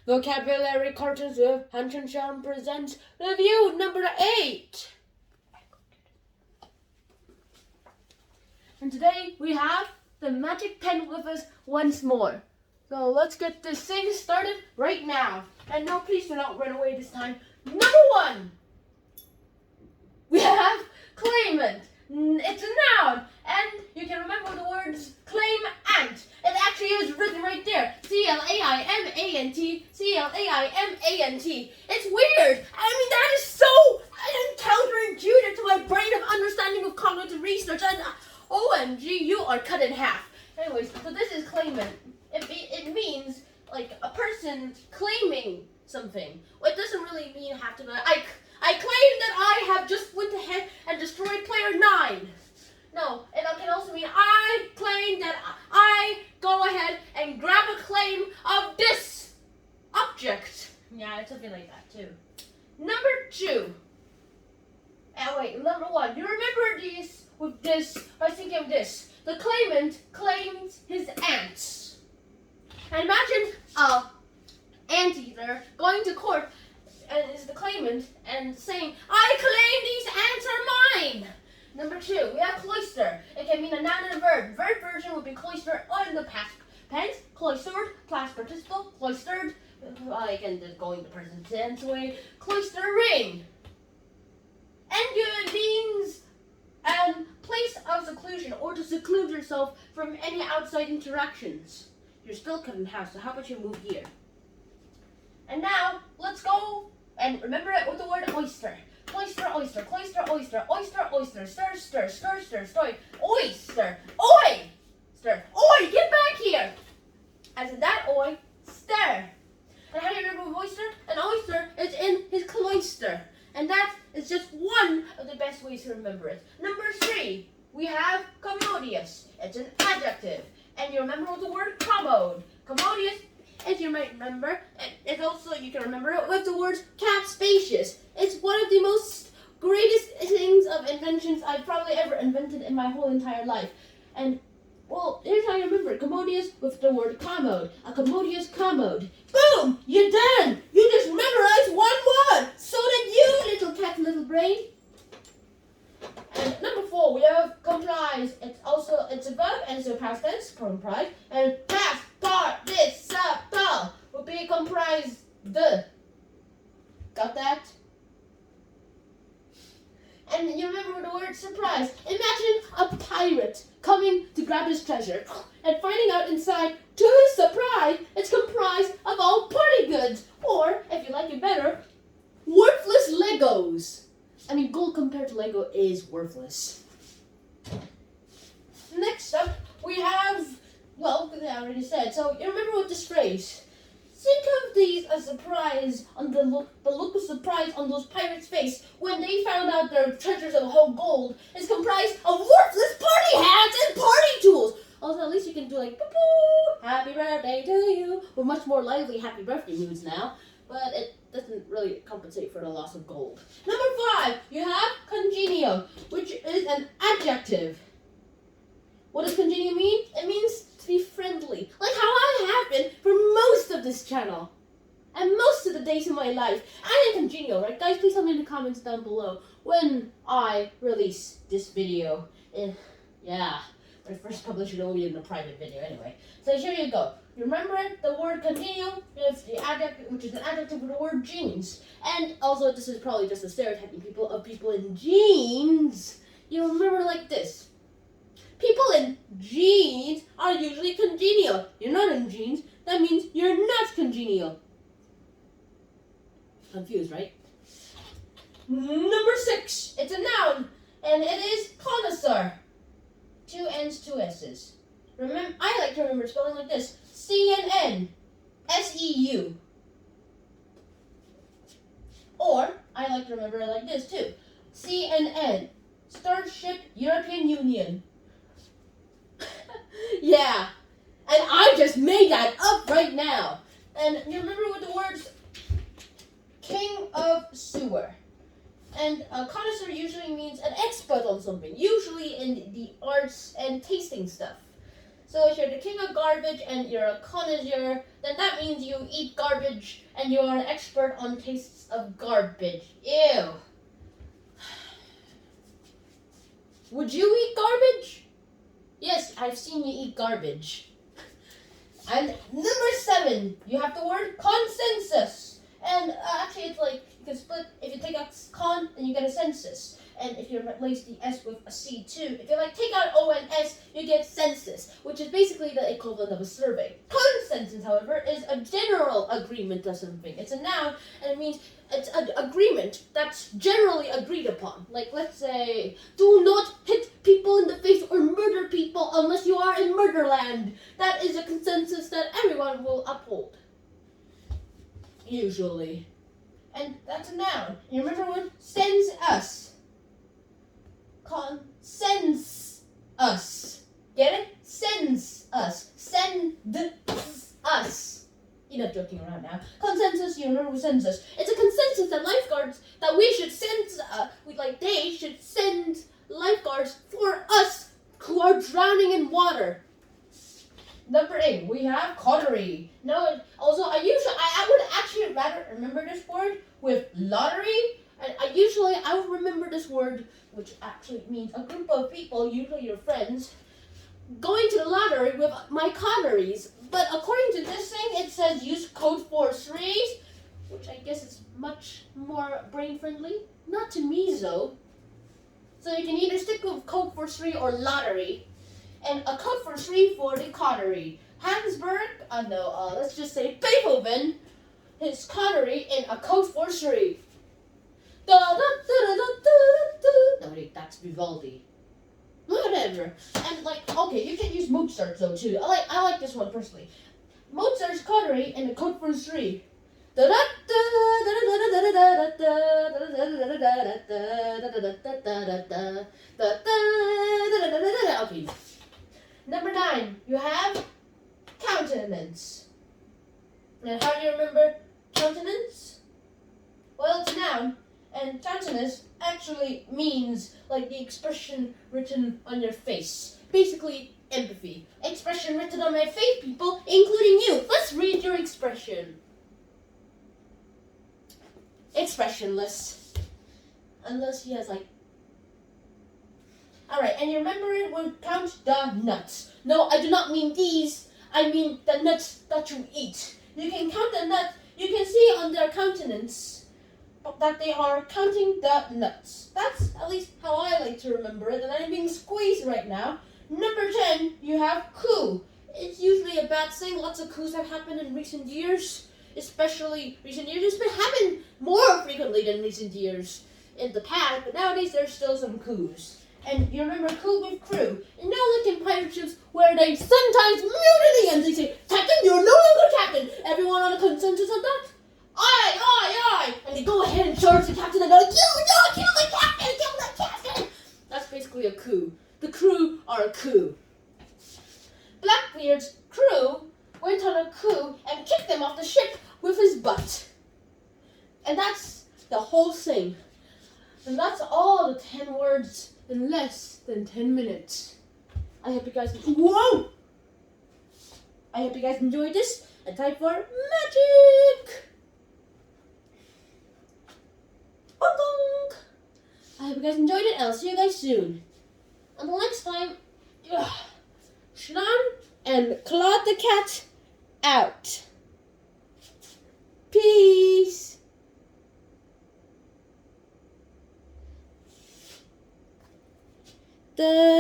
Vocabulary Cartoons with Hanshin Sham presents review number 8. And today we have the magic pen with us once more. So let's get this thing started right now. And no, please do not run away this time. Number 1. We have claimant. It's a noun, and you can remember the words claimant. It actually is written right there. C-L-A-I-M-A-N-T, C-L-A-I-M-A-N-T. It's weird. I mean, that is so counterintuitive to my brain of understanding of cognitive research. And OMG, you are cut in half. Anyways, so this is claimant. It means like a person claiming something. Well, it doesn't really mean have to be like, I claim that I have just went ahead and destroyed player 9. No, it can also mean I claim that I go ahead and grab a claim of this object. Yeah, it's something like that too. Number 2. Number 1. You remember these with this? I was thinking of this. The claimant claims his ants. And imagine a anteater going to court and is the claimant and saying, I claim these ants are mine. Number 2, we have cloister. It can mean a noun and a verb. Verb version would be cloister on the past tense. Cloistered, past participle, cloistered. Again, just going the present tense way. Cloistering. And it means place of seclusion or to seclude yourself from any outside interactions. You're still cut in half, so how about you move here? And now, let's go and remember it with the word oyster. Cloister, oyster, cloister, oyster, oyster, oyster, stir, stir, stir, stir, stir, oyster, oi, stir, oi, get back here. As in that oi, stir. And how do you remember oyster? An oyster is in his cloister. And that is just one of the best ways to remember it. Number 3, we have commodious. It's an adjective. And you remember with the word commode. Commodious, as you might remember, and also you can remember it with the words spacious. It's one of the most greatest things of inventions I've probably ever invented in my whole entire life. And, well, here's how you remember it. Commodious with the word commode. A commodious commode. Boom! You're done! You just memorized one word! So did you, little cat, little brain. And number 4, we have comprise. It's a verb and it's a past tense, comprise. And past participle would be comprised. Got that? And you remember the word surprise. Imagine a pirate coming to grab his treasure and finding out inside, to his surprise, it's comprised of all party goods. Or, if you like it better, worthless Legos. I mean, gold compared to Lego is worthless. Next up, we have, well, I already said. So, you remember what this phrase? Think of these as surprise on the look of surprise on those pirates' face when they found out their treasures of whole gold is comprised of worthless party hats and party tools. Also, at least you can do like, boo-boo, happy birthday to you, with much more lively happy birthday moods now. But it doesn't really compensate for the loss of gold. Number 5, you have congenial, which is an adjective. What does congenial mean? It means to be friendly, like how I have been for most of this channel and most of the days in my life. I am congenial, right, guys? Please tell me in the comments down below when I release this video. Yeah, but first publish it will be in a private video anyway. So here you go. Remember the word congenial is the adjective, which is an adjective with the word jeans. And also, this is probably just a stereotyping of people in jeans. You remember like this. People in jeans are usually congenial. You're not in jeans. That means you're not congenial. Confused, right? Number 6. It's a noun. And it is connoisseur. 2 N's, 2 S's. I like to remember spelling like this. C-N-N-S-E-U. Or, I like to remember it like this too. C-N-N. Starship European Union. Yeah, and I just made that up right now. And you remember with the words king of sewer. And a connoisseur usually means an expert on something, usually in the arts and tasting stuff. So if you're the king of garbage and you're a connoisseur, then that means you eat garbage and you are an expert on tastes of garbage. Ew. Would you eat garbage? Yes, I've seen you eat garbage. And number 7, you have the word consensus. And actually it's like, you can split, if you take out con, then you get a census. And if you replace the S with a C too, if you like take out O and S, you get census, which is basically the equivalent of a survey. Consensus, however, is a general agreement of something. It's a noun, and it means it's an agreement that's generally agreed upon. Like, let's say, do not hit people in the face or murder people unless you are in murderland. That is a consensus that everyone will uphold. Usually. And that's a noun. You remember when sends us. Sends us. Get it? Sends us. Send us. You're not joking around now. Consensus, you remember who sends us. It's a consensus that lifeguards, that we should send, they should send lifeguards for us who are drowning in water. Number 8, we have coterie. No, also, I would actually rather remember this word with lottery. And I would remember this word, which actually means a group of people, usually your friends, going to the lottery with my coteries. But according to this thing, it says use code 4-3, which I guess is much more brain-friendly. Not to me, though. So you can either stick with code 4-3 or lottery. And a code 4-3 for the coterie. Hansberg, let's just say Beethoven, his coterie in a code 4-3. No, wait, that's Vivaldi. Whatever. And okay, you can use Mozart though too. I like this one personally. Mozart's coterie in a code 4-3. Okay. Number 9, you have countenance. And how do you remember countenance? Well, it's a noun. And countenance actually means the expression written on your face. Basically, empathy. Expression written on my face, people, including you. Let's read your expression. Expressionless. Unless he has Alright, and you remember it when count the nuts. No, I do not mean these. I mean the nuts that you eat. You can count the nuts. You can see on their countenance that they are counting the nuts. That's at least how I like to remember it, and I'm being squeezed right now. Number 10, you have coup. It's usually a bad thing. Lots of coups have happened in recent years, especially recent years. It's been happening more frequently than recent years in the past, but nowadays there's still some coups. And you remember coup with crew. And now like in pirate ships where they sometimes mutiny and they say, Captain, you're no longer captain. Everyone on a consensus of that? Aye. And they go ahead and charge the captain and they're like, kill the captain. That's basically a coup. The crew are a coup. Blackbeard's crew went on a coup and kicked them off the ship with his butt. And that's the whole thing. And that's all the 10 words in less than 10 minutes. I hope you guys enjoyed this. And time for magic. Bong. I hope you guys enjoyed it, and I'll see you guys soon. Until next time, Shnan and Claude the Cat out. Peace. The